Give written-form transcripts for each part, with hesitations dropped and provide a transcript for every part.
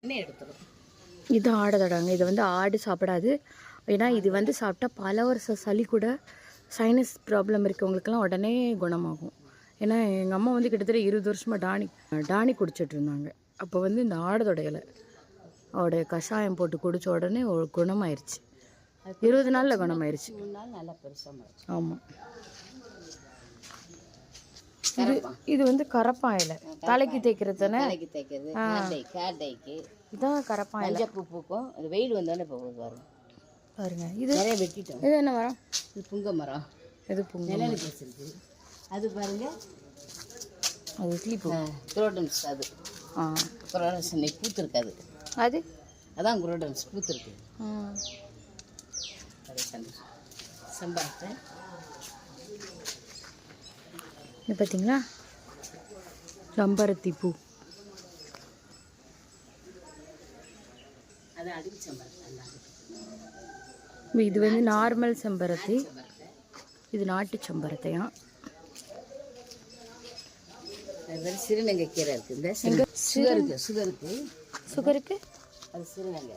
எடுத்துடும். இது ஆடுதடாங்க. இது வந்து ஆடு சாப்பிடாது. ஏன்னா இது வந்து சாப்பிட்டா பல வருஷம் சளி கூட சைனஸ் ப்ராப்ளம் இருக்கவங்களுக்கெல்லாம் உடனே குணமாகும். ஏன்னா எங்கள் அம்மா வந்து கிட்டத்தட்ட 20 வருஷமாக டானி குடிச்சிட்டு இருந்தாங்க. அப்போ வந்து இந்த ஆடுதோட இலை அவடைய கஷாயம் போட்டு குடித்த உடனே குணமாயிருச்சு. 20 நாளில் குணமாயிருச்சு. 3 நாள் நல்லா பெருசாக. ஆமாம். இது வந்து கரப்பான் இலை தலைக்கு தேய்க்கிறது தானே. தலைக்கு தேய்க்கிறது கேட்டைக்கு இதான் கரப்பான் இலை. பூ பூக்கும். அது வெயில் வந்தோடனே இப்போ வரும் பாருங்க. இது நிறைய வெட்டிட்டோம். இது என்ன மரம்? இது புங்க மரம். இது புங்க நிழலுக்கு வச்சிருக்கு. அது பாருங்க, அது இட்லி பூ. குரோடன்ஸ். அது குரோடன்ஸ் இன்னைக்கு பூத்துருக்காது. அது அதான் குரோடன்ஸ் பூத்துருக்கு. அது சந்தோஷம். செம்பருத்தை இது பார்த்தீங்களா, செம்பருத்தி பூ. அது அடுக்கு செம்பருத்தி. இது வந்து நார்மல் செம்பருத்தி, இது நாட்டு செம்பருத்தையா. சிறுநங்கை கீரை இருக்குது. இந்த சுகருக்கு அது சிறுநங்கை.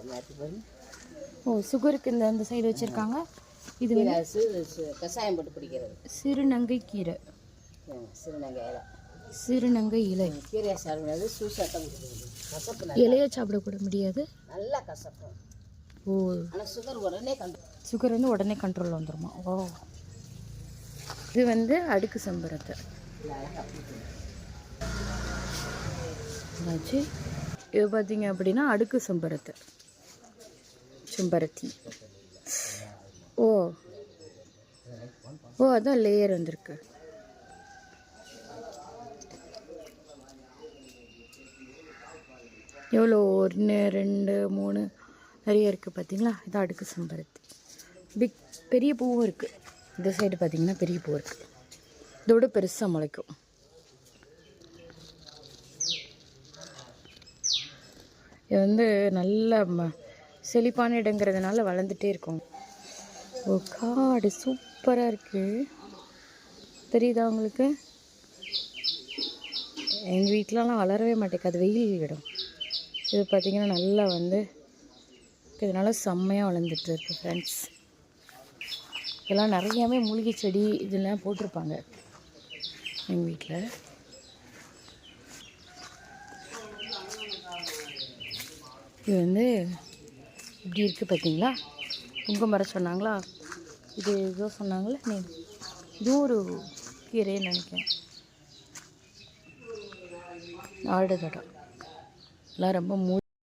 ஓ, சுகருக்கு இந்த சைடு வச்சுருக்காங்க. இது கஷாயம் போட்டு குடிக்கிறது. சிறுநங்கை கீரை. சிறுநங்கை இலை. கீரையை சாப்பிடாது, சூசாட்டம் கசப்பு. இலையை சாப்பிடக்கூட முடியாது, நல்லா கசப்பு. ஓ, ஆனால் சுகர் வந்து உடனே கண்ட்ரோல் வந்துடுமா? ஓ, இது வந்து அடுக்கு செம்பருத்தை. இது பார்த்தீங்க அப்படின்னா அடுக்கு செம்பருத்தை, செம்பருத்தி. ஓ ஓ, அதான் லேயர் வந்திருக்கு. எவ்வளோ 1 2 3 நிறைய இருக்குது பார்த்தீங்களா. இது அடுக்கு செம்பருத்தி. பெரிய பூவும் இருக்குது. இந்த சைடு பார்த்தீங்கன்னா பெரிய பூ இருக்குது. இதோட பெருசாக முளைக்கும். இது வந்து நல்ல செழிப்பான இடங்கிறதுனால வளர்ந்துட்டே இருக்கும். ஓ, காடு சூப்பராக இருக்குது. தெரியுதா உங்களுக்கு? எங்கள் வீட்டிலலாம் வளரவே மாட்டேங்குது, வெயில் இடம். இது பார்த்திங்கன்னா நல்லா வந்து இதனால செம்மையாக வளர்ந்துட்டு இருக்கு ஃப்ரெண்ட்ஸ். இதெல்லாம் நிறையாவே மூலிகை செடி இதெல்லாம் போட்டிருப்பாங்க எங்கள் வீட்டில். இது வந்து இப்படி இருக்குது பார்த்தீங்களா. புங்க மரம் சொன்னாங்களா, இது ஏதோ சொன்னாங்களே, இதுவும் ஒரு கீரைன்னு நினைக்கிறேன். ஆடு தடம் எல்லாம் ரொம்ப